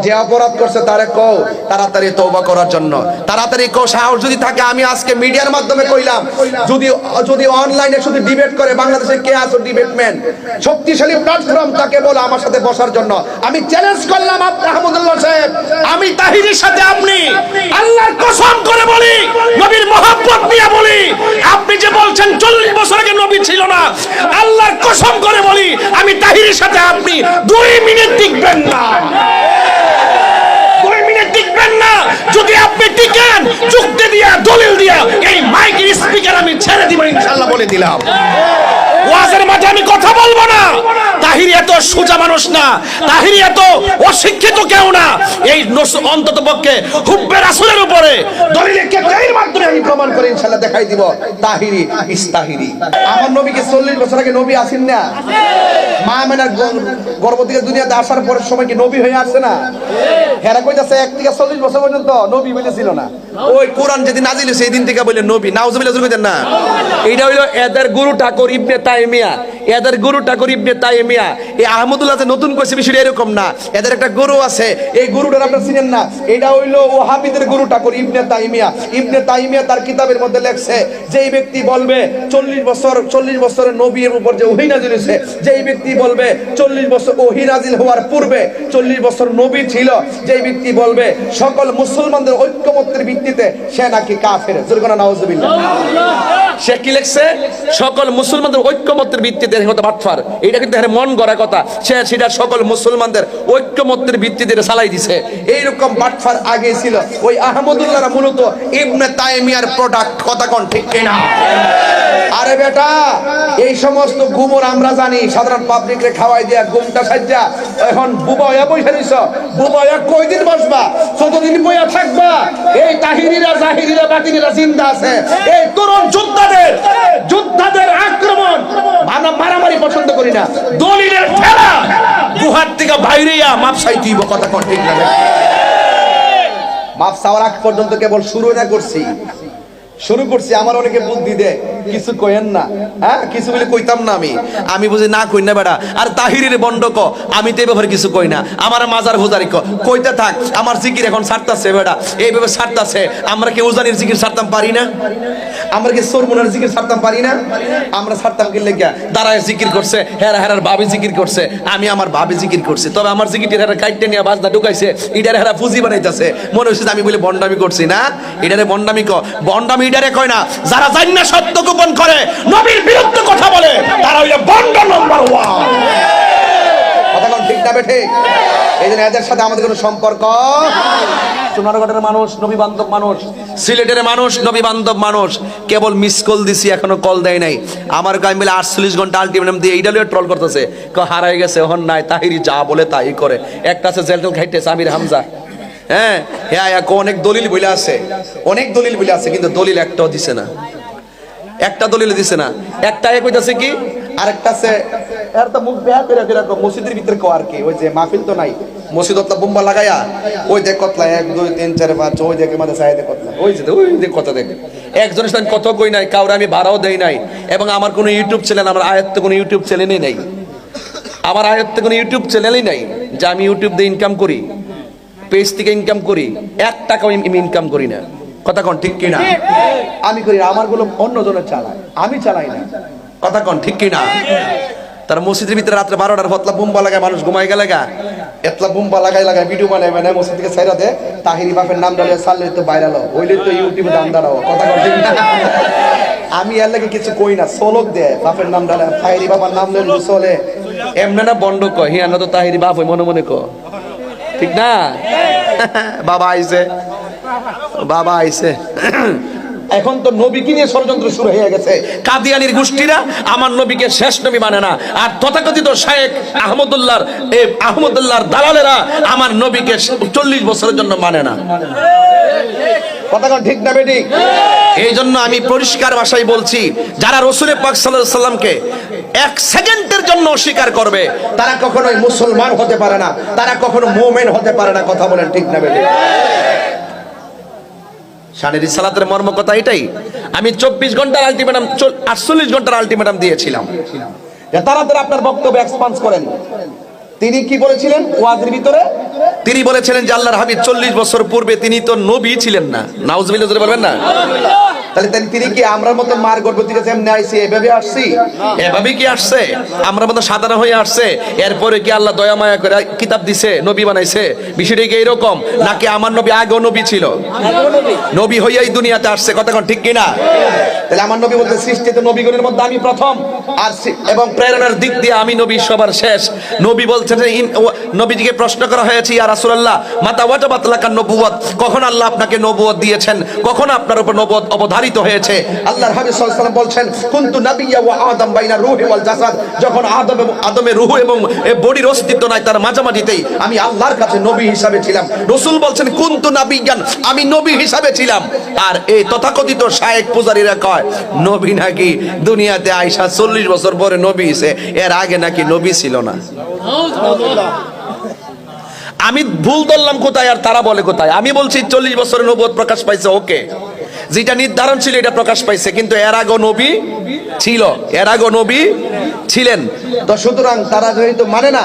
যে অপরাধ করছে তারে কও তাড়াতাড়ি তওবা করার জন্য, তাড়াতাড়ি কও। সাহস যদি থাকে, আমি আজকে মিডিয়ার মাধ্যমে কইলাম, যদি অনলাইনে শুধু ডিবেট করে, বাংলাদেশে কে আছে ডিবেটম্যান, শক্তিশালী প্ল্যাটফর্ম, তাকে বলো আমার সাথে বসার জন্য। আমি চ্যালেঞ্জ করলাম আহমদুল্লাহ সাহেব, আমি তাহিরের সাথে আপনি আল্লাহর কসম করে বলি, নবীর মহব্বত নিয়ে বলি, আপনি যে বলছেন 40 বছর আগে নবী ছিল না, আল্লাহর কসম করে বলি, আমি তাহিরের সাথে আপনি 2 মিনিট টিকবেন না, 2 মিনিট টিকবেন না। যদি আপনি টিকেন, যুক্তি দিয়া, দলিল দিয়া, এই মাইকের স্পিকার আমি ছেড়ে দিব ইনশাআল্লাহ, বলে দিলাম। ওয়াজের মাঝে আমি কথা বলবো না। তাহিরি এত সোজা মানুষ না, তাহিরি এত অশিক্ষিত কেউ না। এই অন্তত পক্ষে হুব্বে রাসূলের উপরে দলিলে কেতাবের মাধ্যমে আমি প্রমাণ করে ইনশাআল্লাহ দেখাই দিব, তাহিরি ইস্তাহিরি। আমার নবীকে 40 বছর আগে নবী আসেন না? মা আমেনার গর্ভ থেকে দুনিয়াতে আসার পরের সময় কি নবী হয়ে আসছে না? হেরা কইতাছে 1 থেকে 40 বছর পর্যন্ত নবী বলেছিল না। ওই কোরআন যেদিন নাজিল হইছে সেই দিন থেকে বলে নবী, নাউজুবিল্লাহ কইতেন না। এইটা হইলো এদের গুরু ঠাকুর ইবনে তাইমিয়া, এদের গুরু ঠাকুর ইবনে তাইমিয়া। এই আহমদুল্লাহ যে নতুন কইছে বিষয়টা এরকম না, এদের একটা গুরু আছে, এই গুরুটার আপনারা চিনেন না। এটা হইলো ওহাবিদের গুরু ঠাকুর ইবনে তাইমিয়া। ইবনে তাইমিয়া তার কিতাবের মধ্যে লেখছে, যেই ব্যক্তি বলবে 40 বছরের নবীর উপর যে ওহী নাজিল হইছে, যেই ব্যক্তি বলবে 40 বছর ওহী নাজিল হওয়ার পূর্বে 40 বছর নবী ছিল, যেই ব্যক্তি বলবে সকল মুসলমানদের ঐক্যমত্যের ভিত্তিতে, সে নাকি কাফের। জোরে নাউজুবিল্লাহ। সে কি লিখছে? সকল মুসলমানদের ঐক্যমত্যের ভিত্তিতে হতে বাটফার। এটা কিন্তু মন গড়া কথা, সে সেটা সকল মুসলমানদের ঐক্যমত্যের ভিত্তিতে চালাই দিছে। এইরকম বাটফার আগে ছিল। ওই আহমদুল্লাহরা মূলত ইবনে তাইমিয়ার প্রোডাক্ট। কথা কোন ঠিক কিনা? আরে বেটা, এই সমস্ত গুমর আমরা জানি, সাধারণ পাবলিকরে খাওয়াই দিয়া গুমটা সাজ্জা এখন বুবা হইয়া বইসা দিছ। বুবা হইয়া কয়দিন বসবা? যতদিন বইয়া থাকবা। এই তাহিরিরা, জাহিরিরা, বাতিনিরা জিন্দা আছে। এই তরুণ যোদ্ধাদের আক্রমণ, মারামারি পছন্দ করি না। দলিলের ফেলা, গুহার থেকে বাইরেয়া মাপ চাইতে হইব। কথা কোন ঠিক না? মাপ চাওয়ার আগ পর্যন্ত কেবল শুরু করছি। আমার অনেকে বুদ্ধি দে, কিছু কইেন না, হ্যাঁ কিছু বলে কইতাম না। আমি বুঝি না কই না বেড়া। আর তাহিরের বন্ডক, আমি তো এই ব্যাপারে কিছু কই না। আমার মাজার হুজারি কইতে থাক, আমার জিকির এখন ছাড়তাছে বেড়া, এইভাবে ছাড়তাছে। আমরা কি উজানির জিকির ছাড়তাম পারি না? আমরা কি সরমুনার জিকির ছাড়তাম পারি না? আমরা ছাড়তাম কি লেগা? দাঁড়ায় জিকির করছে, হেরার ভাবি জিকির করছে, আমি আমার ভাবি জিকির করছি। তবে আমার জিকিরটা হেরা কাইটে নিয়ে বাজনা ঢুকাইছে, এটারে হেরা পুঁজি বানাইতেছে। মনে হচ্ছে আমি বলে বন্ডামি করছি না। এটারে বন্ডামি বন্ডামি এটারে কয় না। যারা জানি না সত্য গোপন করে, নবীর বিরুদ্ধে কথা বলে, তারা হইলো বন্ড নাম্বার 1। কথা কোন ঠিক না বেঠে? এই জন্য এদের সাথে আমাদের কোনো সম্পর্ক। সোনারগড়ের মানুষ নবী বান্ধব মানুষ, সিলেটের মানুষ নবী বান্ধব মানুষ। কেবল মিস কল দিছি, এখনো কল দেয় নাই। আমার গায়ে মিলে 48 ঘন্টা আলটিমেটাম দিয়ে এইটা ট্রল করতেছে, হারাই গেছে, হন নাই, তাহিরি যা বলে তাই করে। একটা আছে জেলটেল খাইতেছে, আমির হামজা। হ্যাঁ হ্যাঁ, অনেক দলিল বলে আছে, কিন্তু দলিল একটাও দিছে না, একটা দলিল দিছে না। একটা কইতাছে কি, আরেকটা আছে এর তো মুখ বেয়া করে এরকম মসজিদের ভিতরে কো আর কি, ওই যে মাহফিল তো নাই, মসজিদত বোম্বা লাগায়া ওই দেখ কতলা 1 2 3 4 5 ওই দেখে মাঝে চাই দেখ কতলা, ওই যে কত দেখ। একজনের সাথে কত কই নাই, কাউরে আমি ভাড়াও দেই নাই। এবং আমার কোনো ইউটিউব চ্যানেল, আমার আয়ত্তে কোনো ইউটিউব চ্যানেলই নাই, আমার আয়ত্তে কোনো ইউটিউব চ্যানেলই নাই যে আমি ইউটিউব দিয়ে ইনকাম করি, পেজ থেকে ইনকাম করি। 1 টাকাও আমি ইনকাম করি না। কথা কোন ঠিক কিনা? আমি করি, আমারগুলো অন্যজনের চালায়, আমি চালাই না। কথা কোন ঠিক কিনা? তার মসজিদের ভিতরে রাত্রে 12টার হতলা বোম্বা লাগায়, মানুষ ঘুমাই গেলে এতলা বোম্বা লাগায় ভিডিও বানায়, মানে মসজিদ থেকে ছাইরা দে, তাহিরি বাপের নাম ডালে চাললে তো ভাইরাল হইলে তো ইউটিউবে দাম দাঁড়াও। কথা কোন ঠিক না? আমি এর লাগে কিছু কই না, চলক দে বাপের নাম ডালে, তাহিরি বাবার নাম লইলে চলে। এমনি না বন্ড কয়, হিয়া না তো তাহিরি বাপ হই মনে মনে ক, ঠিক না? বাবা আইছে এখন তো নবীকে নিয়ে ষড়যন্ত্র শুরু হয়ে গেছে। কাদিয়ানির গোষ্ঠীরা আমার নবীকে শেষ নবী মানে না, আর তথাকথিত শেখ আহমদুল্লাহর দালালেরা আমার নবীকে 40 বছরের জন্য মানে না। কথা ঠিক না বেঠিক? এই জন্য আমি পরিষ্কার ভাষায় বলছি, যারা রাসূল পাক সাল্লাল্লাহু আলাইহি সাল্লামকে 1 সেকেন্ডের জন্য অস্বীকার করবে, তারা কখনোই মুসলমান হতে পারে না, তারা কখনো মুমিন হতে পারে না। কথা বলেন ঠিক না বেঠিক? শানের রিসালাতের মর্ম কথা এটাই। আমি 24 ঘন্টার আলটিমেটাম, 48 ঘন্টার আলটিমেটাম দিয়েছিলাম যে তাড়াতাড়ি আপনার বক্তব্য এক্সপান্স করেন, তিনি কি বলেছিলেন ওয়াজের ভিতরে? তিনি বলেছিলেন যে আল্লাহর হাবিব 40 বছর পূর্বে তিনি তো নবী ছিলেন না। নাউজুবিল্লাহ জোরে বলবেন না? তাহলে তিনি কি আমরার মতো মার গর্ভ থেকে যেমন আইছি এভাবে আসছি? এভাবে কি আসছে? আমরা মতো সাধারণ হয়ে আসছে? এরপরে কি আল্লাহ দয়া মায়া করে কিতাব দিছে, নবী বানাইছে? বিষয়টা কি এরকম নাকি আমার নবী আগেও নবী ছিল, নবী হইয়াই দুনিয়াতে আসছে? কথা কোন ঠিক কিনা? তাহলে আমার নবী বলতে সৃষ্টিতে নবীগণের মধ্যে আমি প্রথম, আর এবং প্রেরণার দিক দিয়ে আমি নবী সবার শেষ। নবী বলছেন যে নবীজিকে প্রশ্ন করা হয়েছে, ইয়া রাসূলুল্লাহ মাতা ওয়াজাবাত লাকান নবুওয়াত, কখন আল্লাহ আপনাকে নবুয়ত দিয়েছেন, কখন আপনার উপর নবুয়ত অবধারিত হয়েছে? আল্লাহর হাবিব সাল্লাল্লাহু আলাইহি ওয়াসাল্লাম বলছেন কুনতু নাবিয়্যা ওয়া আদম বাইনা রূহি ওয়াল জাসাদ, যখন আদমের রূহ এবং বডির অস্তিত্ব নাই তার মাঝামাঝিতেই আমি আল্লাহর কাছে নবী হিসাবে ছিলাম। রাসূল বলছেন কুনতু নাবিয়্যান, আমি নবী হিসাবে ছিলাম। আর এই তথাকথিত শায়েখ পূজারীরা কয় নবী নাকি দুনিয়াতে আয়েশা 40 বছর পরে নবী হইছে, এর আগে নাকি নবী ছিল না। আমি ভুল ধরলাম কোথায় আর তারা বলে কোথায়? আমি বলছি 40 বছরে নবুয়ত প্রকাশ পাইছে, ওকে, যেটা নির্ধারণ ছিল এটা প্রকাশ পাইছে, কিন্তু এর আগে নবী ছিল, এর আগে নবী ছিলেন। তো সুতরাং তারা যেহেতু মানে না,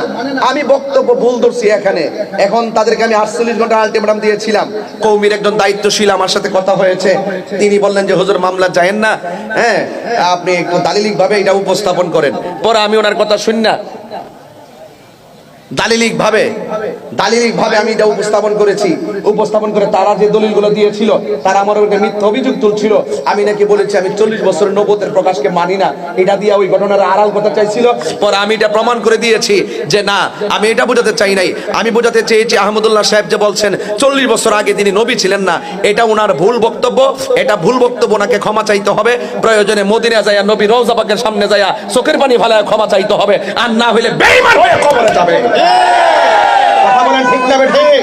আমি বক্তব্য ভুল ধরছি এখানে, এখন তাদেরকে আমি 48 ঘন্টা আলটিমেটাম দিয়েছিলাম। কওমির একজন দায়িত্বশীল আমার সাথে কথা হয়েছে, তিনি বললেন যে হুজুর মামলা যায়েন না, হ্যাঁ আপনি একটু দালিলিক ভাবে এটা উপস্থাপন করেন। পরে আমি ওনার কথা শুনি না, দালিলিক ভাবে আমি এটা উপস্থাপন করেছি। উপস্থাপন করে তারা যে দলিলগুলো দিয়েছিল, তারা আমার উপরে মিথ্যা অভিযোগ তুলছিল। আমি নাকি বলেছি আমি 40 বছরের নবুয়তের প্রকাশকে মানি না, এটা দিয়ে ওই ঘটনার আড়াল কথা চাইছিল। পরে আমি এটা প্রমাণ করে দিয়েছি যে না, আমি এটা বোঝাতে চাই নাই, আমি বোঝাতে চেয়েছি আহমদুল্লাহ সাহেব যে বলছেন 40 বছর আগে তিনি নবী ছিলেন না, এটা ওনার ভুল বক্তব্য। এটা ভুল বক্তব্য, ওনাকে ক্ষমা চাইতে হবে। প্রয়োজনে মদিনা যায়া নবী রওজা পাকের সামনে যায়া চোখের পানি ফেলায় ক্ষমা চাইতে হবে, আর না হইলে বেঈমান হয়ে কবরে যাবে। কথা বলেন ঠিক না বেঠিক?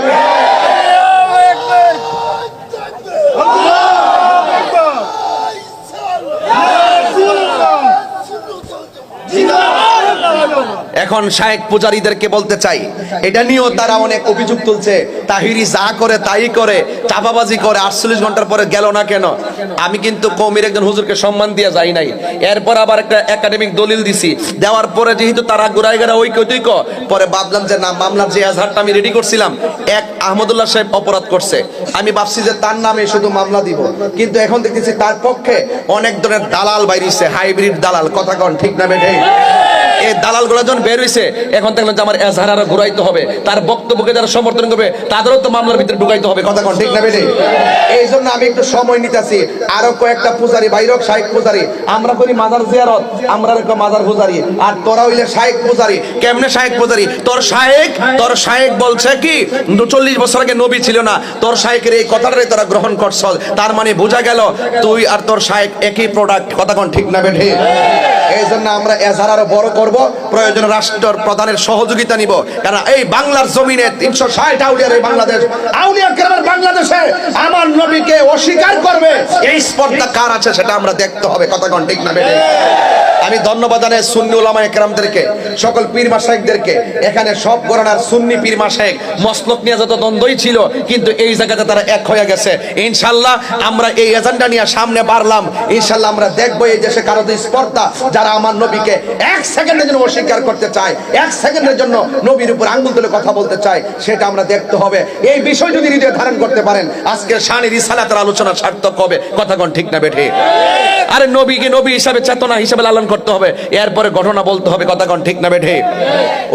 এখন শায়েখ পূজারীদেরকে বলতে চাই, এটা নিয়েও তারা অনেক অভিযোগ তুলছে, তাহিরি যা করে তাই করে, চাপাবাজি করে, 48 ঘন্টার পরে গেল না কেন? আমি কিন্তু কওমির একজন হুজুরকে সম্মান দিয়ে যাই নাই। এরপর আবার একটা একাডেমিক দলিল দিছি, দেওয়ার পরে যেহেতু তারা গুড়াই গাড়া ঐক্য, পরে ভাবলাম যে না, মামলার যে এজাহারটা আমি রেডি করছিলাম, এক আহমদুল্লাহ সাহেব অপরাধ করছে, আমি ভাবছি যে তার নামে শুধু মামলা দিব, কিন্তু এখন দেখতেছি তার পক্ষে অনেক ধরনের দালাল বাইরিছে, হাইব্রিড দালাল। কথা কন ঠিক না বেঠে? এই দালালগুলো যখন বের হইছে, এখন দেখলাম যে আমার এজাহার আরো ঘুরাইতে হবে, তার বক্তব্যকে যারা সমর্থন করবে তাদেরও তো মামলার ভিতরে ঢুকাইতে হবে। কথা কোন ঠিক না বেঠে? এই জন্য আমি একটু সময় নিতেছি। আরো কয়েকটা পূজারি বাইরক শায়েখ পূজারি, আমরা করি মাজার জিয়ারত, আমরা মাজার পূজারি, আর তোরা হইলে শায়েখ পূজারি। কেমনে শায়েখ পূজারি? তোর শায়েখ বলছে কি 40 বছর আগে নবী ছিল না, তোর শায়েখের এই কথাটাই তোরা গ্রহণ করছ, তার মানে বোঝা গেল তুই আর তোর শায়েখ একই প্রোডাক্ট। কথা কোন ঠিক না বেঠে? এই জন্য আমরা এজাহার আরো বড় করব, প্রয়োজন রাষ্ট্র প্রধানের সহযোগিতা নিব। কারণ এই বাংলার জমিনে 360 আউলিয়ার এই বাংলাদেশ, আউলিয়া কেরামের বাংলাদেশে আমার নবীকে অস্বীকার করবে, এই স্পর্ধা কার আছে সেটা আমরা দেখতে হবে। কথা কোন ঠিক না বেঠে? আমি ধন্যবাদ জানাই সুন্নি উলামায়ে কেরামদেরকে, সকল পীর মাশায়েখদেরকে। এখানে সব ঘরানার সুন্নি পীর মাশায়েখ মসলক নিয়ে যত দ্বন্দ্বই ছিল, কিন্তু এই জায়গাতে তারা এক হয়ে গেছে। ইনশাআল্লাহ আমরা এই এজেন্ডা নিয়ে সামনে বাড়লাম, ইনশাআল্লাহ আমরা দেখবো এই দেশে কারো স্পর্ধা, যারা আমার নবীকে 1 সেকেন্ডের জন্য অস্বীকার করতে চায়, 1 সেকেন্ডের জন্য নবীর উপর আঙ্গুল তুলে কথা বলতে চায়, সেটা আমরা দেখতে হবে। এই বিষয় যদি হৃদয়ে ধারণ করতে পারেন, আজকে শানি রিসালাতের আলোচনা সার্থক হবে। কথা কোন ঠিক না বেঠে? আরে নবীকে নবী হিসাবে, চেতনা হিসাবে লালন করতে হবে, এরপরে ঘটনা বলতে হবে। কথা কোন ঠিক না বেঠে?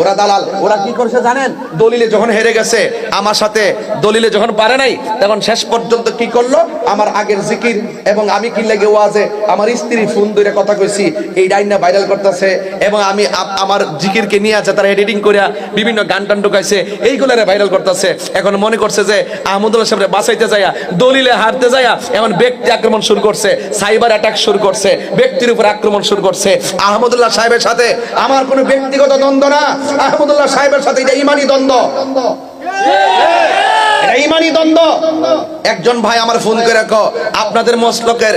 ওরা দালাল, ওরা কি করছে জানেন? দলিলে যখন হেরে গেছে আমার সাথে, দলিলে যখন পারে নাই, তখন শেষ পর্যন্ত কি করলো, আমার আগের জিকির এবং আমি কি লাগে ওয়াজে আমার স্ত্রী ফোন ধরে কথা কইছি, এই ডাইনা ভাইরাল করতেছে, এবং আমি আমার জিকিরকে নিয়ে আছে তারা এডিটিং করে বিভিন্ন গান টান ঢুকাইছে, এইগুলারে ভাইরাল করতেছে। এখন মনে করছে যে আহমদুল্লাহ সাহেবরে বাঁচাইতে যায়া, দলিলে হারতে যায়া এখন ব্যক্তি আক্রমণ শুরু করছে, সাইবার অ্যাটাক শুরু করছে, ব্যক্তির উপর আক্রমণ শুরু করছে। আহমদুল্লাহ সাহেবের সাথে আমার কোনো ব্যক্তিগত দ্বন্দ্ব না, আহমদুল্লাহ সাহেবের সাথে এটা ইমানি দ্বন্দ্ব, ইমানি দ্বন্দ্ব। একজন ভাই আমার ফোন করে আপনাদের মসলকের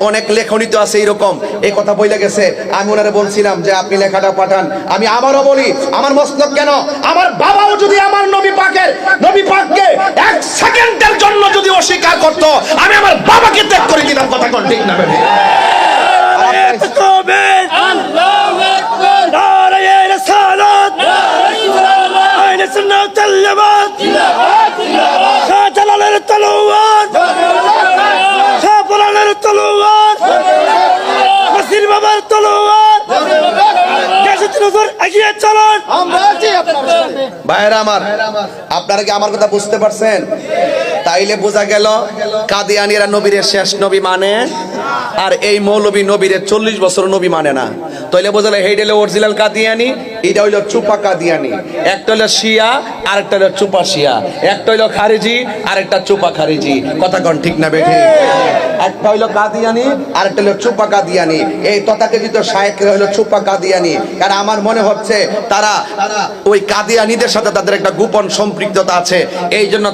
অনেক লেখনী তো আছে এইরকম, এই কথা বলে গেছে। আমি ওনারে বলছিলাম যে আপনি লেখাটা পাঠান। আমি আবারও বলি, আমার মসলক কেন, আমার বাবাও যদি আমার নবী পাককে 1 সেকেন্ডের জন্য যদি অস্বীকার করতো, আমি আমার বাবাকে ত্যাগ করে দিতাম। কথা কোন ঠিক না বেঠে? আল্লাহু আকবার, নারায়ে রিসালাত, নজর এগিয়ে চলুন, আমরা আছি আপনার সাথে। ভাইরা আমার, আপনারা কি আমার কথা বুঝতে পারছেন? তাইলে বোঝা গেল কাদিয়ানীরা নবীর শেষ নবী মানে, আর এই মৌলবী নবীর 40 বছর নবী মানে না। তাইলে বোঝা গেল এইটা হলো অরিজিনাল কাদিয়ানী, এটা হইলো চুপা কাদিয়ানী। একটা হলো শিয়া, আরেকটা হলো চুপা শিয়া। একটা হইলো খারিজি, আরেকটা চুপা খারিজি। কথা কোন ঠিক না বেঠিক? একটা হইলো কাদিয়ানী, আরেকটা হলো চুপা কাদিয়ানী। এই তথাকথিত শায়েখরা হলো চুপা কাদিয়ানী। কারণ আমার মনে হচ্ছে তারা ওই কাদিয়ানীদের সাথে তাদের একটা গোপন সম্পৃক্ততা আছে। এই জন্য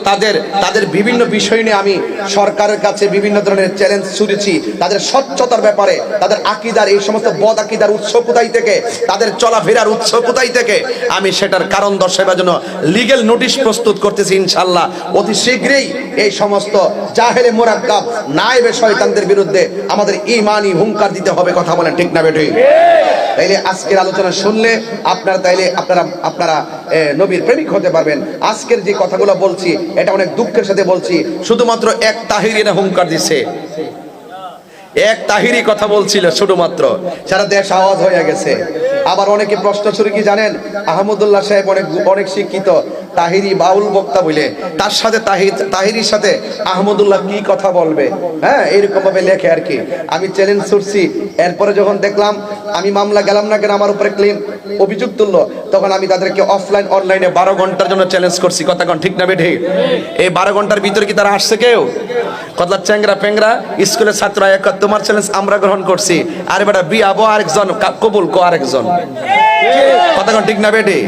তাদের বিভিন্ন বিষয় নিয়ে আমি সরকারের কাছে বিভিন্ন ধরনের চ্যালেঞ্জ ছুড়েছি। তাদের স্বচ্ছতার ব্যাপারে, তাদের আকীদার এই সমস্ত বদ আকীদার উৎস কোথায় থেকে, তাদের চলাফেরার উৎস কোথায় থেকে, আমি সেটার কারণ দর্শাবার জন্য লিগ্যাল নোটিশ প্রস্তুত করতেছি ইনশাআল্লাহ। অতি শীঘ্রই এই সমস্ত জাহেলে মুরাক্কাব নায়েবে শয়তানদের বিরুদ্ধে আমাদের ঈমানি হুঙ্কার দিতে হবে। কথা বলেন ঠিক না বেঠিক? তাইলে আজকের আলোচনা শুনলে আপনারা নবীর প্রেমিক হতে পারবেন। আজকের যে কথাগুলো বলছি এটা অনেক দুঃখের সাথে বলছি। শুধুমাত্র এক তাহিরি না হুঙ্কার দিছে, এক তাহিরি কথা বলছিল শুধুমাত্র, সারা দেশ আওয়াজ হয়ে গেছে। আবার অনেকে প্রশ্ন শুরু কি জানেন, আহমদুল্লাহ সাহেব অনেক শিক্ষিত, তাহিরি বাউল বক্তা বলে, তার সাথে তাহিরির সাথে আহমদুল্লাহ কি কথা বলবে? হ্যাঁ, এইরকম ভাবে লেখে আর কি। আমি চ্যালেঞ্জ ছুড়ছি, এরপরে যখন দেখলাম আমি মামলা গেলাম না কেন, আমার উপরে ক্লেম অভিযোগ তুললো, তখন আমি তাদেরকে অফলাইন অনলাইনে 12 ঘন্টার জন্য চ্যালেঞ্জ করছি। কথা কোন ঠিক না বেঠিক? এই 12 ঘন্টার ভিতরে কি তারা আসছে কেউ? কথা চ্যাংরা প্যাংরা স্কুলের ছাত্র এক, তোমার চ্যালেঞ্জ আমরা গ্রহণ করছি। আরে বেটা বিয়াবো আরেকজন, কবুল কো আরেকজন। কথা কোন ঠিক না বেটি?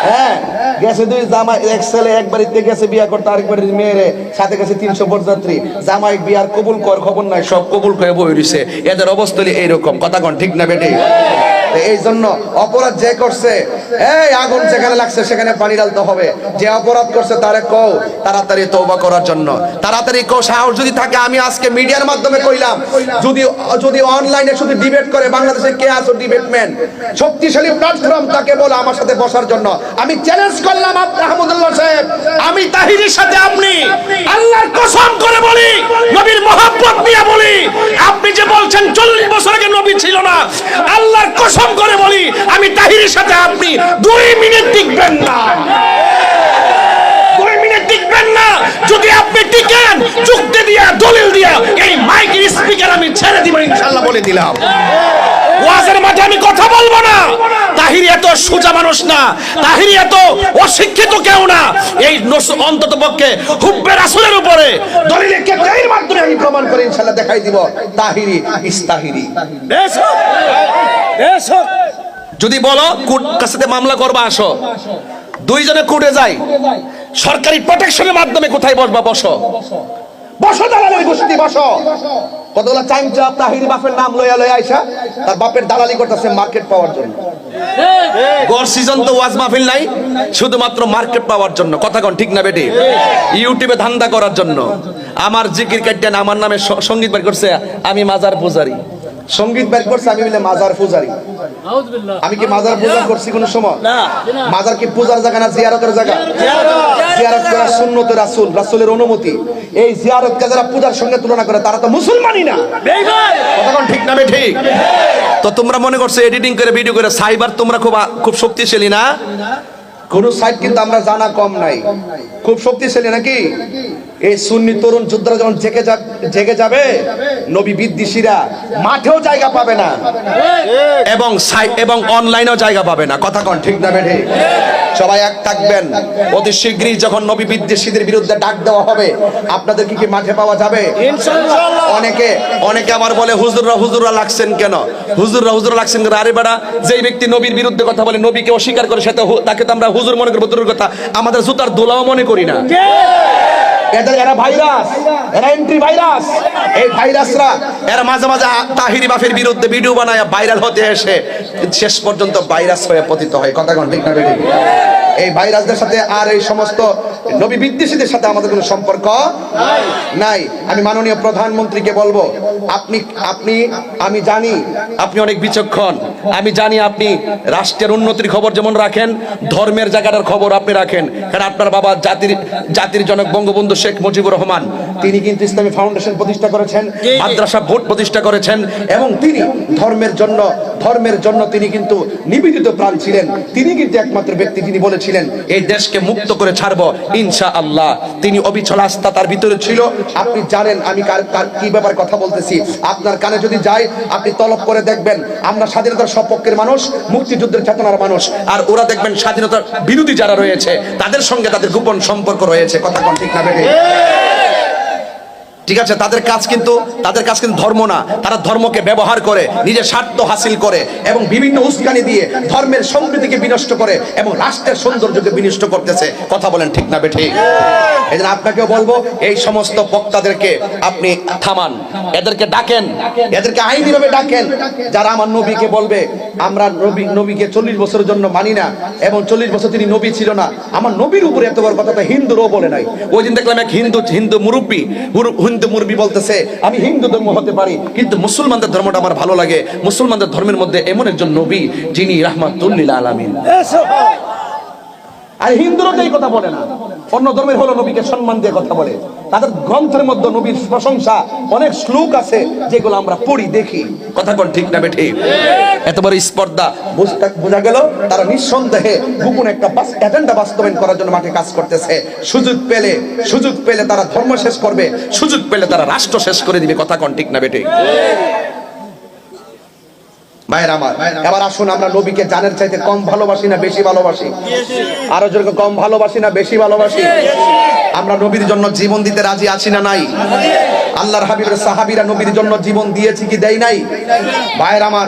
হ্যাঁ, গেছে দুই জামাই, এক ছেলে এক বাড়িতে গেছে বিয়া করতে, আরেক বাড়ির মেয়েরে, সাথে গেছে 300 বরযাত্রী। জামাই বিয়ার কবুল কর খবর নাই, সব কবুল করে বই রইছে। এদের অবস্থা এইরকম। কথা কোন ঠিক না বেটি? এই জন্য অপরাধ যে করছে, এই আগুন যেখানে লাগছে সেখানে পানি ঢালতে হবে। যে অপরাধ করছে তারে কও তাড়াতাড়ি তওবা করার জন্য, তাড়াতাড়ি কও। সাহস যদি থাকে, আমি আজকে মিডিয়ার মাধ্যমে কইলাম, যদি অনলাইনে শুধু ডিবেট করে, বাংলাদেশে কে আছে ডিবেটম্যান, শক্তিশালী প্ল্যাটফর্ম তাকে বলে আমার সাথে বসার জন্য। আমি চ্যালেঞ্জ করলাম আহমদুল্লাহ সাহেব, আমি তাহিরির সাথে আপনি আল্লাহর কসম করে বলি, নবীর মহব্বত নিয়ে বলি, আপনি যে বলছেন 40 বছর আগে নবী ছিল না, আল্লাহর কসম করে বলি, আমি তাহিরির সাথে আপনি 2 মিনিট টিকবেন না। 2 মিনিট টিকবেন না। যদি আপনি টিকেন, যুক্তি দিয়া দলিল দিয়া এই মাইকের স্পিকার আমি ছেড়ে দিব ইনশাআল্লাহ, বলে দিলাম। ওয়াজের মাঠে আমি কথা বলবো না। তাহিরি এত সোজা মানুষ না, তাহিরি এত অশিক্ষিত কেউ না। এই অন্তত পক্ষে হুব্বে রাসূলের উপরে দলিলে কেতাইর মাধ্যমে আমি প্রমাণ করে ইনশাআল্লাহ দেখাই দিব তাহিরি ইস্তাহিরি। যদি বলো কোর্ট কাছে মামলা করবা, আসো, দুইজনে কোর্টে যাই, সরকারি প্রোটেকশনের মাধ্যমে কোথায় বসবা? বসো দালালের গোষ্ঠী, বসো। কতগুলা চাইমচাপ তাহিরি বাপের নাম লইয়া আইসা তার বাপের দালালি করতেছে মার্কেট পাওয়ার জন্য। গড় সিজন তো ওয়াজ মাহফিল নাই, শুধুমাত্র মার্কেট পাওয়ার জন্য। কথা কোন ঠিক না বেটি? ইউটিউবে ধান্দা করার জন্য। আমার জিকির কাটতেন, আমার নামে সঙ্গীত বের করছে, আমি মাজার পূজারি। সঙ্গীত বের করছে, আমি বলে মাজার পূজারি। আমি কি মাজার পূজা করছি কোন সময়? মাজার কি পূজার জায়গা না জিয়ারতের জায়গা? জিয়ারত করা সুন্নতে রাসূল, রাসূলের অনুমতি। এই জিয়ারতকে যারা পূজার সঙ্গে তুলনা করে তারা তো মুসলমানই না। কথা ঠিক না ঠিক? তো তোমরা মনে করছো এডিটিং করে ভিডিও করে সাইবার তোমরা খুব শক্তিশালী না? কোন সাইট কিন্তু আমরা জানা কম নাই, খুব শক্তিশালী নাকি? এই সুন্নি তরুণ যোদ্ধারা যখন জেগে যাবে, নবী বিদ্বেষীরা মাঠেও জায়গা পাবে না, এবং অনলাইনেও জায়গা পাবে না। কথা কোন ঠিক না বেঠে? সবাই এক থাকবেন। অতি শীঘ্রই যখন নবী বিদ্বেষীদের বিরুদ্ধে ডাক দেওয়া হবে, আপনাদের কি মাঠে পাওয়া যাবে? ইনশাআল্লাহ। অনেকে আবার বলে হুজুররা লাগছেন কেন? হুজুররা লাগছেন কেন? আরে বেটা, যেই ব্যক্তি নবীর বিরুদ্ধে কথা বলে, নবীকে অস্বীকার করে, তাকে তো আমরা হুজুর মনে করবো, দূরের কথা আমাদের জুতার দোলাও মনে করি না। এরা ভাইরাস, এরা এন্ট্রি ভাইরাস। এই ভাইরাসরা এরা মাঝে মাঝে তাহিরি বাফের বিরুদ্ধে ভিডিও বানায় ভাইরাল হতে এসে শেষ পর্যন্ত ভাইরাস হয়ে পতিত হয়। কথা কোন ঠিক না বেঠিক? এই ভাইরাসদের সাথে আর এই সমস্ত নবী বিদ্বেষীদের সাথে আমাদের কোনো সম্পর্ক নাই। আমি মাননীয় প্রধানমন্ত্রীকে বলবো, আমি জানি আপনি অনেক বিচক্ষণ, আমি জানি আপনি রাষ্ট্রের উন্নতির খবর যেমন রাখেন, ধর্মের জায়গাটার খবর আপনি রাখেন। কারণ আপনার বাবা জাতির জনক বঙ্গবন্ধু শেখ মুজিবুর রহমান, তিনি কিন্তু ইসলামী ফাউন্ডেশন প্রতিষ্ঠা করেছেন, মাদ্রাসা বোর্ড প্রতিষ্ঠা করেছেন, এবং তিনি ধর্মের জন্য তিনি কিন্তু নিবেদিত প্রাণ ছিলেন। তিনি কিন্তু একমাত্র ব্যক্তি, তিনি বলেছিলেন এই দেশকে মুক্ত করে ছাড়বো ইনশাআল্লাহ। তিনি অবিচল আস্থা তার ভিতরে ছিল। আপনি জানেন আমি কি ব্যাপার কথা বলতেছি, আপনার কানে যদি যায় আপনি তলব করে দেখবেন, আমরা স্বাধীনতার সপক্ষের মানুষ, মুক্তিযুদ্ধের চেতনার মানুষ, আর ওরা দেখবেন স্বাধীনতার বিরোধী যারা রয়েছে তাদের সঙ্গে তাদের গোপন সম্পর্ক রয়েছে। কথা কোন ঠিক না বেঠিক? ঠিক আছে, তাদের কাজ কিন্তু ধর্ম না, তারা ধর্মকে ব্যবহার করে নিজের স্বার্থ হাসিল করে এবং বিভিন্ন উস্কানি দিয়ে ধর্মের সম্প্রীতিকে বিনষ্ট করে এবং রাষ্ট্রের সৌন্দর্যকে বিনষ্ট করতেছে। কথা বলেন ঠিক না বেঠিক? এই জন্য আপনাকেও বলবো, এই সমস্ত বক্তাদেরকে আপনি থামান, এদেরকে ডাকেন, এদেরকে আইনিভাবে ডাকেন। যারা আমার নবীকে বলবে আমরা নবীকে 40 বছরের জন্য মানি না এবং 40 বছর তিনি নবী ছিল না, আমার নবীর উপরে এত বড় কথা তো হিন্দুরও বলে নাই। ওই দিন দেখলাম এক হিন্দু মুরব্বী বলতেছে আমি হিন্দু ধর্ম হতে পারি, কিন্তু মুসলমানদের ধর্মটা আমার ভালো লাগে। মুসলমানদের ধর্মের মধ্যে এমন একজন নবী যিনি রাহমাতুল লিল আলামিন। আর হিন্দুরা তো এই কথা বলে না, অন্য ধর্মের হলো নবীকে সম্মান দিয়ে কথা বলে। তাদের গ্রন্থের মধ্যে নবীর প্রশংসা অনেক শ্লোক আছে যেগুলো আমরা পড়ি দেখি। কথা কোন ঠিক না বেঠিক? এত বড় স্পর্ধা বোঝা গেল তারা নিঃসন্দেহে গোপন একটা এজেন্ডা বাস্তবায়ন করার জন্য মাঠে কাজ করতেছে। সুযোগ পেলে তারা ধর্ম শেষ করবে, সুযোগ পেলে তারা রাষ্ট্র শেষ করে দিবে। কথা কোন ঠিক না বেঠিক? ভাইয়ের আমার, এবার আসুন আমরা নবীকে জানের চাইতে কম ভালোবাসি না বেশি ভালোবাসি? আরো জোরে, কম ভালোবাসি না বেশি ভালোবাসি? আমরা নবীর জন্য জীবন দিতে রাজি আছি না নাই? আল্লাহর হাবিবের সাহাবীরা নবীর জন্য জীবন দিয়েছে কি দেয় নাই? ভাইয়ের আমার,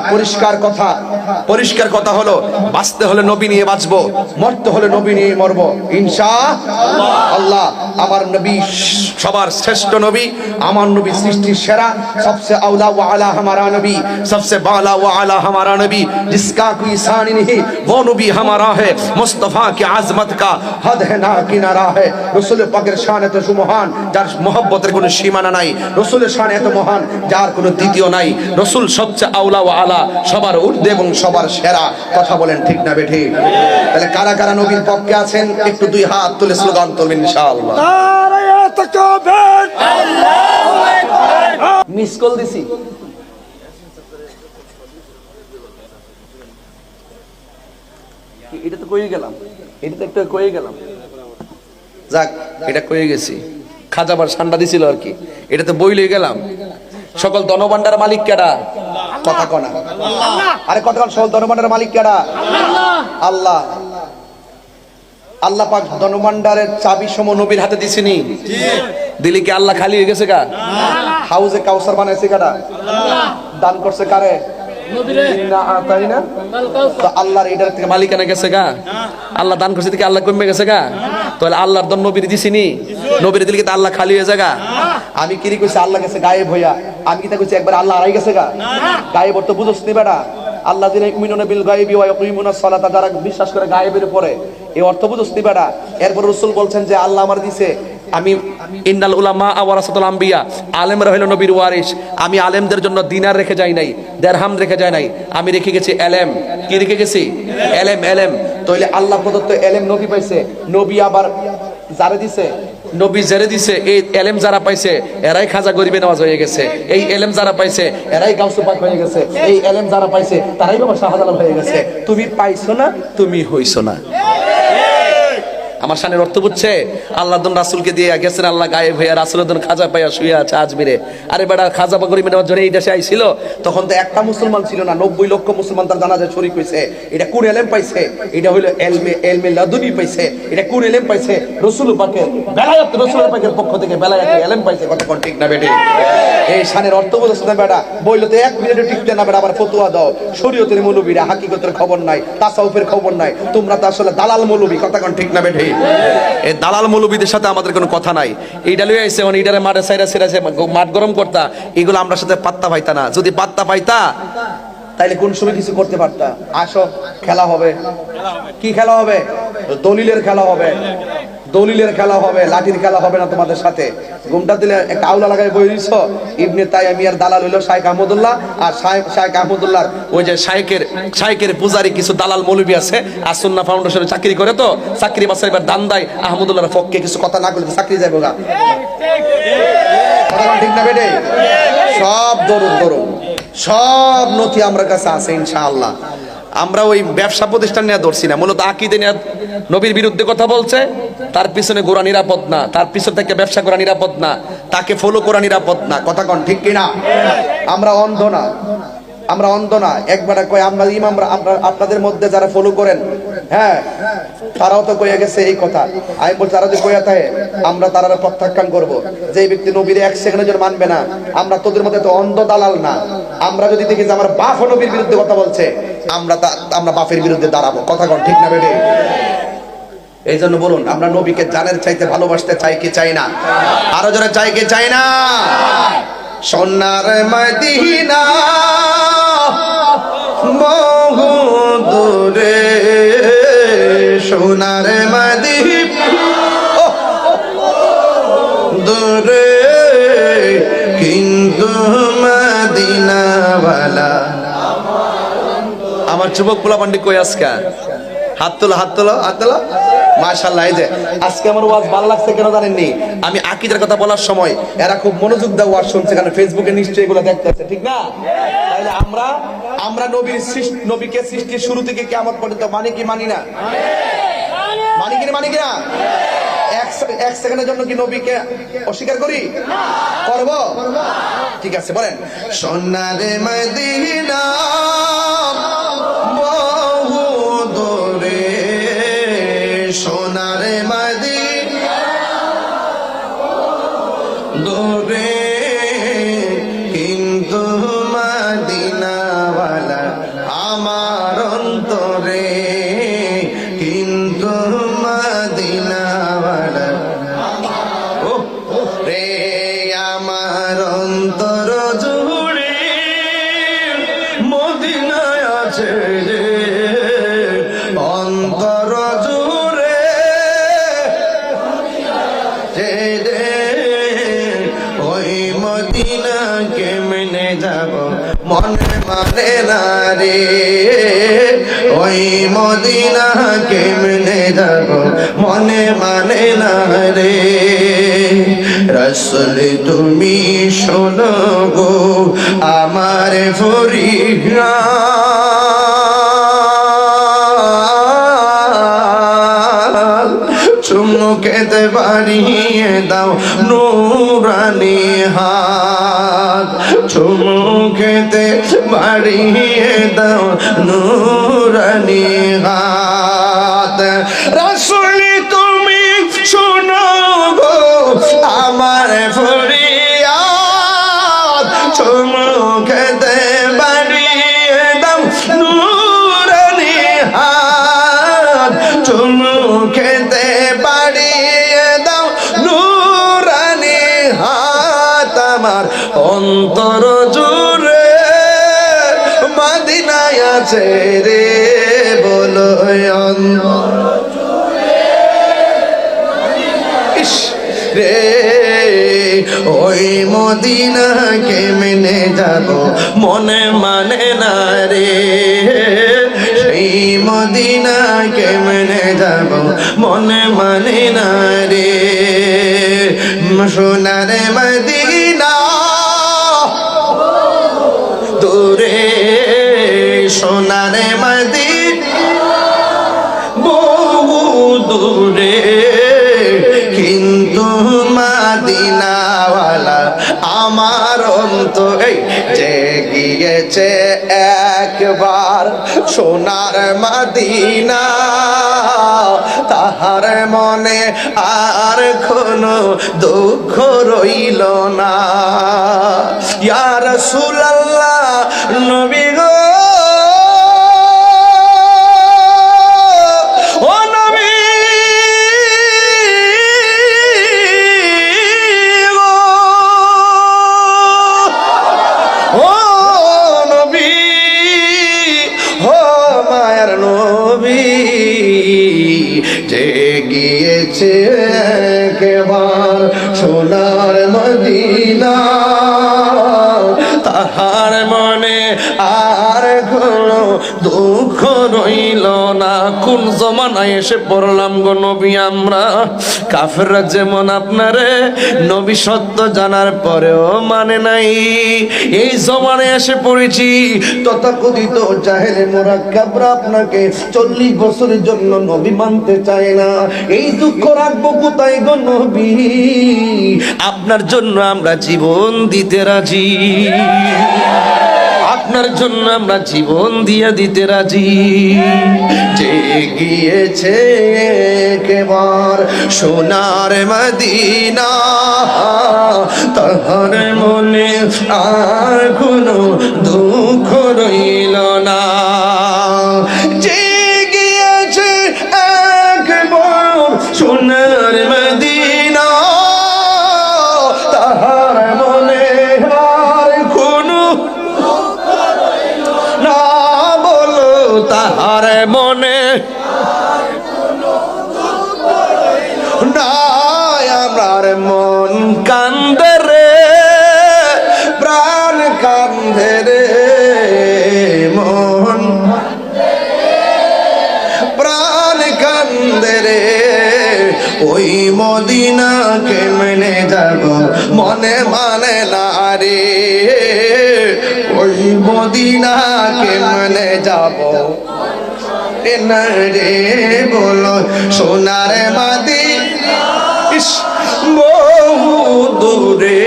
পরিষ্কার কথা হলো বাঁচতে হলে নবী নিয়ে বাঁচবো, মরতে হলে নবী নিয়ে মরবো ইনশাআল্লাহ। আমার নবী সবার শ্রেষ্ঠ নবী, আমার নবী সৃষ্টির সেরা, সবসে আউলা ওয়া আলা হামারা নবী, সবসে বালা ওয়া আলা हमारा नबी, जिसका कोई सानी नहीं वो नबी हमारा है, मुस्तफा की आजमत का हद है ना किनारा है। रसूल पाकेर शान এত সুমহান যার মহব্বতের কোনো সীমানা নাই, রসুলের শান এত মহান যার কোনো দ্বিতীয় নাই। রসুল সবচেয়ে আউলা ওয়া আলা, সবার ঊর্ধ্বে এবং সবার সেরা। কথা বলেন ঠিক না বেঠিক? তাহলে কারা কারা নবীর পক্ষে আছেন একটু দুই হাত তুলে স্লোগান তুলবেন ইনশাআল্লাহ। নারায়ে তাকবীর, আল্লাহু আকবার। মিস কল দিছি, এটা তো কয়ে গেলাম, এটা তো একটা কয়ে গেলাম, যাক এটা কয়ে গেছি। খাজাবার ঠান্ডা দিছিল আর কি, এটা তো বই লয়ে গেলাম। সকল ধনভাণ্ডার মালিক কেডা? কথা কনা, আরে কথা কন, সকল ধনভাণ্ডার মালিক কেডা? আল্লাহ। আল্লাহ পাক ধনভাণ্ডারের চাবি সম নবীর হাতে দিছিনি? দিলি কি আল্লাহ খালি হয়ে গেছে গা? হাউজে কাউসার বানাইছে কারা? দান করছে কারে? আল্লাহর এটার থেকে মালিকানা গেছে গা? আল্লাহ দান করছে থেকে আল্লাহ কমে গেছে গা? তাহলে আল্লাহর দন নবীর দিছিনি? নবীর দিলে কি আল্লাহ খালি হয়ে যায় গা? আমি কি কইছি আল্লাহ গেছে গায়েব হইয়া? আমি কি তা কইছি একবার আল্লাহ হারাই গেছে গা? গায়েব তো বুঝছ নি বেটা? আল্লাহ দিন ইউমিনুনা বিল গায়বি ওয়া ইয়াকিমুনাস সালাতা, যারা বিশ্বাস করে গায়েবের উপরে, এই অর্থ বুঝছ নি বেটা? এরপর রাসূল বলছেন যে আল্লাহ আমার দিছে, আমি ইন্নাল উলামা ওয়ারাসাতুল আম্বিয়া, আলেমরা হলো নবীর ওয়ারিস। আমি আলেমদের জন্য দিনার রেখে যাই নাই, দিরহাম রেখে যাই নাই, আমি রেখে গেছি এলেম। কি রেখে গেছি? এলেম। তাহলে আল্লাহ প্রদত্ত এলেম নবী পাইছে, নবী আবার যারে দিছে, নবী যারে দিছে, এই এলেম যারা পাইছে এরাই খাজা গরিবে নওয়াজ হয়ে গেছে। এই এলেম যারা পাইছে এরাই গাউসে পাক হয়ে গেছে। এই এলেম যারা পাইছে তারাই বাবা শাহজালাল হয়ে গেছে। তুমি পাইছো না, তুমি হইছো না। আমার শানের অর্থ বুঝছে? আল্লাহর দন রাসূলকে দিয়ে গেছেন, আল্লাহ গায়েব হইয়া রাসূলের দন খাজা পাইয়া শুয়ে আছে আজমিরে। আরে বেটা, খাজা গরিবে নেওয়ার জন্য এই দেশে আইছিল, তখন তো একটা মুসলমান ছিল না, 90 লক্ষ মুসলমান তার জানাজায় শরীক হইছে। এটা কোন এলেম পাইছে? এটা হইলো এলমে লাদুনি পাইছে। এটা কোন এলেম পাইছে? রাসূল পাকের বেলায়েত, রাসূল পাকের পক্ষ থেকে বেলায়েত এলেম পাইছে। কথা কোন ঠিক না বেটি? এই শানের অর্থ বুঝছ না বেটা? বইলো তো এক মিনিটে টিকতে না বেটা, আবার ফতোয়া দাও। শরীয়তের মৌলবীরা হাকিকতের খবর নাই, তাসাউফের খবর নাই, তোমরা তো আসলে দালাল মৌলবী। কথা কোন ঠিক না বেটি? এই দালাল মৌলবীদের সাথে আমাদের কোনো কথা নাই। এইটা লইয়া আইছে মানে এইটারে মাঠে সাইরা মাঠ গরম করতা, এগুলো আমরা সাথে পাত্তা পাইতা না। যদি পাত্তা পাইতা তাইলে কোন সময় কিছু করতে পারতা। আসো খেলা হবে। কি খেলা হবে? দলিলের খেলা হবে। দলিলের খেলা হবে, লাঠির খেলা হবে না তোমাদের সাথে। ঘুমটা দিলে একটা আউলা লাগায় বই দিছ, ইবনে তাইমিয়ার দালাল হইলো শাইখ আহমদুল্লাহ, আর শাইখ আহমদুল্লাহর ওই যে শাইখের পূজারি কিছু দালাল মৌলবী আছে, আর সুন্নাহ ফাউন্ডেশনে চাকরি করে, তো চাকরি বাছাইবার দান দেয় আহমদুল্লাহর পক্ষে, কিছু কথা না করলে চাকরি যাইব গা। ঠিক না বেটে? সব দরুন সব নথি আমার কাছে আছে ইনশাআল্লাহ। আমরা ওই ব্যবসা প্রতিষ্ঠান নিয়ে ধরছি না, মূলত আকীদা নিয়ে নবীর বিরুদ্ধে কথা বলছে, তার পিছনে গোড়া নিরাপদ না, তার পিছন থেকে ব্যবসা করা নিরাপদ না, তাকে ফলো করা নিরাপদ না। কথা কন ঠিক কিনা? আমরা অন্ধ না, আমরা অন্ধ না। একবার কয় আমরা ইমামরা, আমরা আপনাদের মধ্যে যারা ফলো করেন, হ্যাঁ তারাও তো কইয়া গেছে এই কথা। আমি বলছি তারা যদি কইয়া থাকে আমরা তারা প্রত্যাখ্যান করব। যে ব্যক্তি নবীর এক সেকেন্ডের জন্য মানবে না, আমরা তোদের মধ্যে তো অন্ধ দালাল না। আমরা যদি দেখি যে আমার বাপ নবীর বিরুদ্ধে কথা বলছে, আমরা বাপের বিরুদ্ধে দাঁড়াবো। কথা কন ঠিক না বেটে? এই জন্য বলুন, আমরা নবীকে জানের চাইতে ভালোবাসতে চাই কি চাই না? আরো জোরে চাই কি চাই না? সোনার মদিনা বহু দূরে, সোনার মদিনা দূরে, কিন্তু মদিনাওয়ালা। আমার যুবক পোলা পান্ডি কই আজকা? হাত তোলো, হাত তোলো, হাত তোলো। মাশাআল্লাহ। এই যে আজকে আমার ওয়াজ ভালো লাগছে কেন জানেননি? আমি আকীদার কথা বলার সময় এরা খুব মনোযোগ দিয়ে ওয়াজ শুনছে, কারণ ফেসবুকে নিশ্চয়ই এগুলো দেখতেছে, ঠিক না? তাহলে আমরা নবীকে সৃষ্টির শুরু থেকে কিয়ামত পর্যন্ত মানি কি মানি না? মানি কি মানি না? এক সেকেন্ডের জন্য কি নবীকে অস্বীকার করি? করব? ঠিক আছে, বলেন সোনার মদিনা বহু দূরে, সোনার মদিনা দূরে, কিন্তু মদিনাওয়ালা আমার অন্তরে, কিন্তু মদিনাওয়ালা রে আমার অন্তর জুড়ে মদিনায় আছে রে, অন্তর জুড়ে ওই মদিনা কেমনে যাব মনে মানে না রে, ওই মদিনা কেমনে যাব মনে মানে না রে। রাসূল তুমি শোনো গো আমার ফরিয়াদ, চুমুকেতে বাড়িয়ে দাও নূরানি হাত, চুমুকেতে বাড়িয়ে দাও নূরানি হাত। রাসূল তুমি শোনো গো আমার ফরিয়াদ, চুমুকেতে বাড়িয়ে দাও নূরানি হাত, চুমুকেতে বাড়িয়ে দাও নূরানি হাত। আমার অন্তর জুড়ে মদিনায় আছে রে, বলো অন্তর রে, ওই মদিনা কেমনে যাব মনে মানে না রে, সেই মদিনা কেমনে যাব মনে মানে না রে। সোনার মদিনা দূরে, সোনার মদিনা বহু দূরে, কিন্তু মদিনাওয়ালা আমার অন্তরে যে গিয়েছে একবার সোনার মদিনা, তাহার মনে আর কোনো দুঃখ রইল না। ইয়া রাসূলুল্লাহ নবী গো, যে গিয়েছে সোনার মদিনা তাহার মনে আর কোনো দুঃখ রইল না। কোন জমানায় এসে পড়লাম গো নবী আমরা? কাফেররা যেমন আপনারে নবী সত্য জানার পরেও মানে নাই, এই জমানায় এসে পড়েছি তথাকথিত জাহেলে মুরাক্কাবরা আপনাকে 40 বছরের জন্য নবী মানতে চায় না। এই দুঃখ রাখবো কোথায় গো নবী? আপনার জন্য আমরা জীবন দিতে রাজি, আপনার জন্য আমরা জীবন দিয়ে দিতে রাজি। যে গিয়েছে একবার সোনার মদিনা তাহার মনে আর কোনো দুঃখ রইল না। যে গিয়েছে একবার সোনার মদিনা তাহার মনে আর কোনো না, বলো তাহার মনে নাই। আমার মন কান্দে রে, প্রাণ কান্দে রে, মন প্রাণ কান্দে রে। ওই মদিনাকে মেনে যাব মনে মানে না রে, ওই মদিনাকে মানে যাব না রে। বলো সোনার মদিনা বহু দূরে,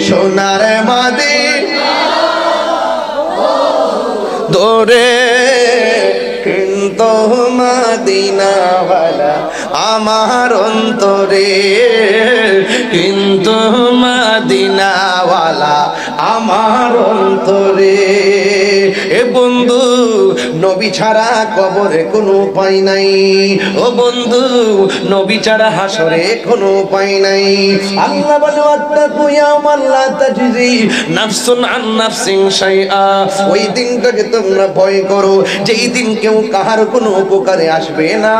সোনার মদিনা দূরে, কিন্তু মদিনাওয়ালা আমার অন্তরে, কিন্তু মদিনাওয়ালা আমার অন্তরে। এ বন্ধু, নবী ছাড়া কবরে কোনো উপায় নাই। ও বন্ধু, নবী ছাড়া হাসরে কোনো উপায় নাই। আল্লাহ বলে ওয়াত্তাকু ইয়াওমান লা তাজজি নাফসুন আন নাফসিন শাইআ। ওই দিনটাকে তোমরা ভয় করো, যেই দিন কেউ কাহার কোনো উপকারে আসবে না,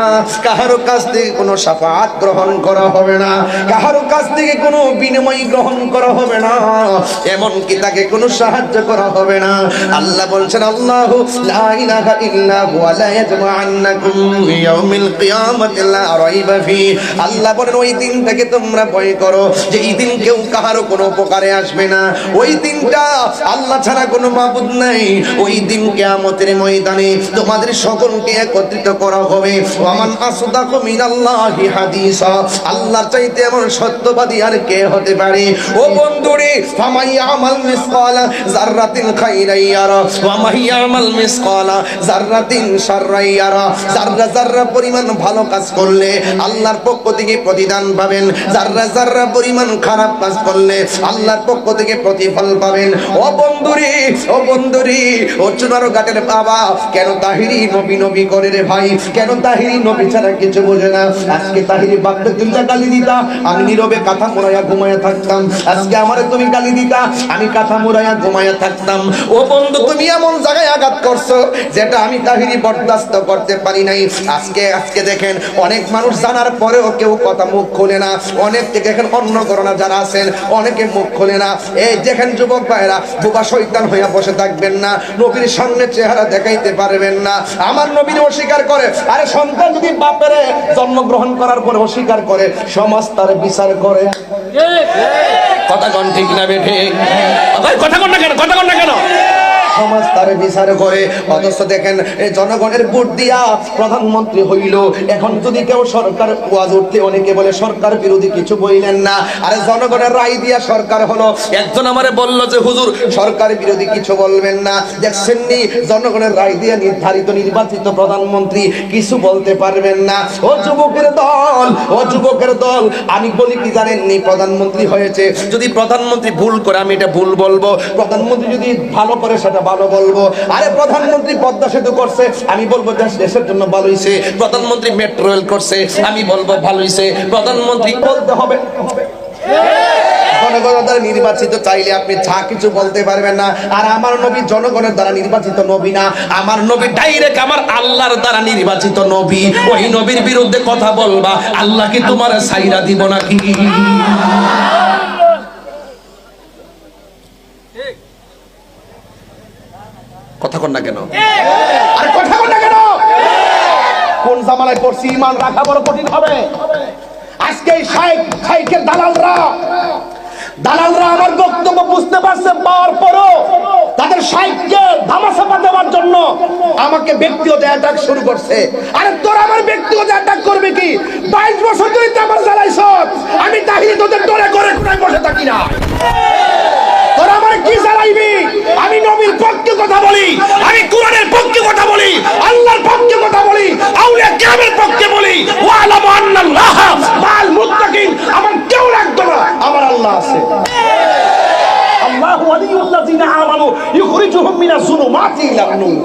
কাহার কাছ থেকে কোনো শাফাআত গ্রহণ করা হবে না, কাহার কাছ থেকে কোনো বিনিময় গ্রহণ করা হবে না, এমনকি তাকে কোনো সাহায্য করা হবে না। আল্লাহ বলছেন আল্লাহু লা ইলাহা ইল্লা হুয়া লা ইয়াজমা'আন্নাকুম ইয়াউমিল কিয়ামাতি লা রাইবা ফি। আল্লাহ বলেন ওই দিনটাকে তোমরা ভয় করো, যে এই দিন কেউ কাহারও কোনো উপকারে আসবে না। ওই দিনটা আল্লাহ ছাড়া কোনো মাবুদ নাই। ওই দিন কিয়ামতের ময়দানে তোমাদের সকলকে একত্রিত করা হবে। ওয়ামান আসদাকু মিনাল্লাহি হাদিসা। আল্লাহর চাইতে এমন সত্যবাদী আর কে হতে পারে? ও বন্ধুরে, ফামাই আমাল মিসকালা যাররাতিন খাইরান ইয়ারা ওয়া মাই আমাল মিসকালা যাররাতিন শাররান ইয়ারা। যাররা যাররা পরিমাণ ভালো কাজ করলে আল্লাহর পক্ষ থেকে প্রতিদান পাবেন, যাররা যাররা পরিমাণ খারাপ কাজ করলে আল্লাহর পক্ষ থেকে প্রতিফল পাবেন। ও বন্ধুরে, ও বন্ধুরে, ও চুনারো ঘাটের বাবা, কেন তাহিরি নবী নবী করে রে ভাই? কেন তাহিরি নবী ছাড়া কিছু বোঝে না? আজকে তাহিরি বাপকে তুললে গালি দিতা, আমি নীরবে কাঁথা মোড়াইয়া ঘুমাইয়া থাকতাম। আজকে আমারে তুমি গালি দিতা, আমি কাঁথা মোড়াইয়া ঘুমাইয়া থাকতাম। ও বন্ধু, তুমি এমন জায়গায় আঘাত করছো যেটা আমি তাহিরি বরদাস্ত করতে পারি নাই। আজকে দেখেন অনেক মানুষ জানার পরেও কেউ কথা মুখ খোলে না। অনেক দেখেন অন্য করোনা যারা আছেন অনেকে মুখ খোলে না। এই দেখেন যুবক ভাইরা, বোবা শয়তান হইয়া বসে থাকবেন না, নবীর সামনে চেহারা দেখাইতে পারবেন না। আমার নবীর অস্বীকার করে, আরে সন্তান যদি বাপের জন্মগ্রহণ করার পরে অস্বীকার করে, সমাজ তার বিচার করে। কথা কোন ঠিক না বেঠে? কথা কোন না কেন? কথা কোন না কেন? সমাজ তার বিচার করে। অথচ দেখেন জনগণের ভোট দিয়া প্রধানমন্ত্রী হইল। এখন যদি কেউ সরকার ওয়াজ উঠতে অনেকে বলে সরকার বিরোধী কিছু বললেন না, আরে জনগণের রায় দিয়া সরকার হলো। একজন আমারে বলল যে হুজুর সরকার বিরোধী কিছু বলবেন না। দেখছেন নি, জনগণের রায় দিয়া নির্ধারিত নির্বাচিত প্রধানমন্ত্রী কিছু বলতে পারবেন না। ও যুবকের দল, ও যুবকের দল, আমি বলি কি জানেননি, প্রধানমন্ত্রী হয়েছে, যদি প্রধানমন্ত্রী ভুল করে আমি এটা ভুল বলবো, প্রধানমন্ত্রী যদি ভালো করে সেটা ভালো বলবো। আরে প্রধানমন্ত্রী পদ্মা সেতু করছে, আমি বলবো দেশের জন্য ভালো হয়েছে। প্রধানমন্ত্রী মেট্রো রেল করছে, আমি বলবো ভালো হয়েছে। প্রধানমন্ত্রী বলতে হবে, জনগণের দ্বারা নির্বাচিত, চাইলে আপনি যা কিছু বলতে পারবেন না। আর আমার নবী জনগণের দ্বারা নির্বাচিত নবী না, আমার নবী ডাইরেক্ট আমার আল্লাহর দ্বারা নির্বাচিত নবী। ওই নবীর বিরুদ্ধে কথা বলবা, আল্লাহ কি তোমার সাইরা দিব নাকি? কথা কন না কেন? আর কথা কন না কেন? কোন জামানায় পড়ছি? ঈমান রাখা বড় কঠিন হবে। আজকে এই শাইখের দালালরা আমার বক্তব্য বুঝতে পারছে, পাওয়ার পরও তাদের শাইখকে ধামাচাপা দেওয়ার জন্য আমাকে ব্যক্তিগত অ্যাটাক শুরু করছে। আরে তোরা আমার ব্যক্তিগত অ্যাটাক করবে কি? 22 বছর ধরে তো আমার জ্বালাইছ, আমি তাহিরি তোদের ডরে করে কোথায় বসে থাকি না। তোরা আমার কি জ্বালাইবি? আমি নবীর পক্ষে কথা বলি, আমি কোরআনের পক্ষে কথা বলি, আল্লাহর পক্ষে কথা বলি, আউলিয়া কিরামের পক্ষে বলি। ওয়ালামু আন্নাল্লাহ মাল মুত্তাকিন, আমার কেউ রাখবে না, আমার আল্লাহ আছে। আল্লাহু ওয়ালিয়ুল্লাযিনা আমানু ইখরিজুহুম মিনাজ যুলুমাতি ইলান নূর।